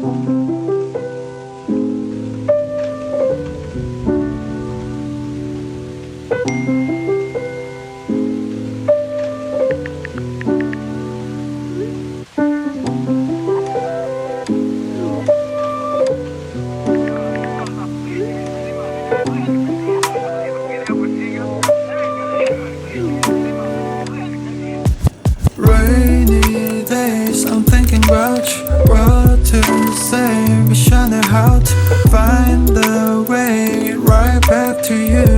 Rainy days, I'm thinking about you. What to say, wish I knew how to find the way right back to you.